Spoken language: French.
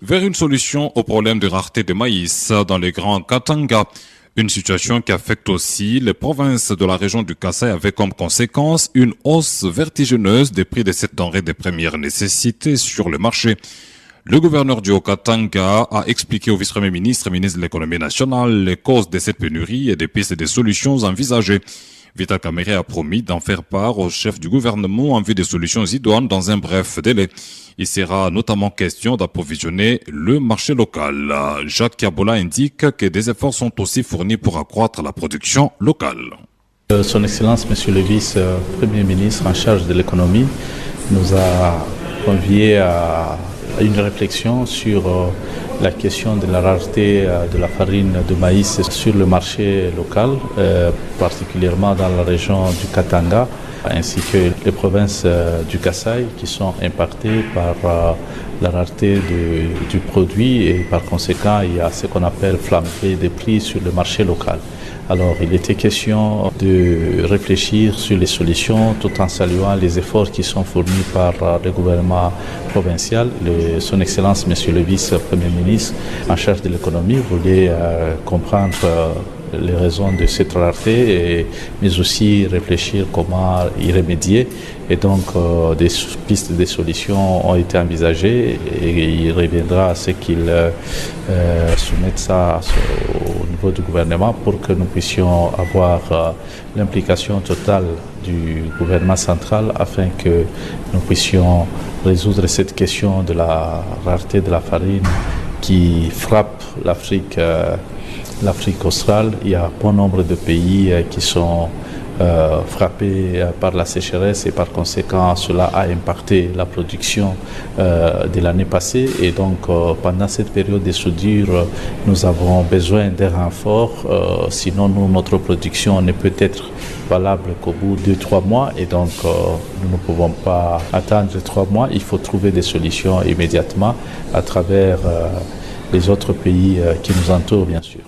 vers une solution au problème de rareté de maïs dans les grands Katanga. Une situation qui affecte aussi les provinces de la région du Kasaï avec comme conséquence une hausse vertigineuse des prix de cette denrée de première nécessité sur le marché. Le gouverneur du Haut-Katanga a expliqué au vice-premier ministre et ministre de l'économie nationale les causes de cette pénurie et des pistes de solutions envisagées. Vital Kamerhe a promis d'en faire part au chef du gouvernement en vue des solutions idoines dans un bref délai. Il sera notamment question d'approvisionner le marché local. Jacques Kiabola indique que des efforts sont aussi fournis pour accroître la production locale. Son Excellence, Monsieur le Vice-Premier ministre en charge de l'économie, nous a conviés à une réflexion sur la question de la rareté de la farine de maïs sur le marché local, particulièrement dans la région du Katanga, ainsi que les provinces du Kasaï qui sont impactées par la rareté du produit et par conséquent il y a ce qu'on appelle flambée des prix sur le marché local. Alors il était question de réfléchir sur les solutions tout en saluant les efforts qui sont fournis par le gouvernement provincial. Son Excellence, Monsieur le Vice-Premier ministre en charge de l'économie voulait comprendre les raisons de cette rareté, mais aussi réfléchir comment y remédier. Et donc, des pistes de solutions ont été envisagées et il reviendra à ce qu'il soumette ça au niveau du gouvernement pour que nous puissions avoir l'implication totale du gouvernement central afin que nous puissions résoudre cette question de la rareté de la farine qui frappe l'Afrique australe. Il y a bon nombre de pays qui sont frappés par la sécheresse et par conséquent cela a impacté la production de l'année passée et donc pendant cette période de soudure nous avons besoin d'un renfort, sinon notre production ne peut être valable qu'au bout de 3 mois et donc nous ne pouvons pas attendre 3 mois, il faut trouver des solutions immédiatement à travers les autres pays qui nous entourent bien sûr.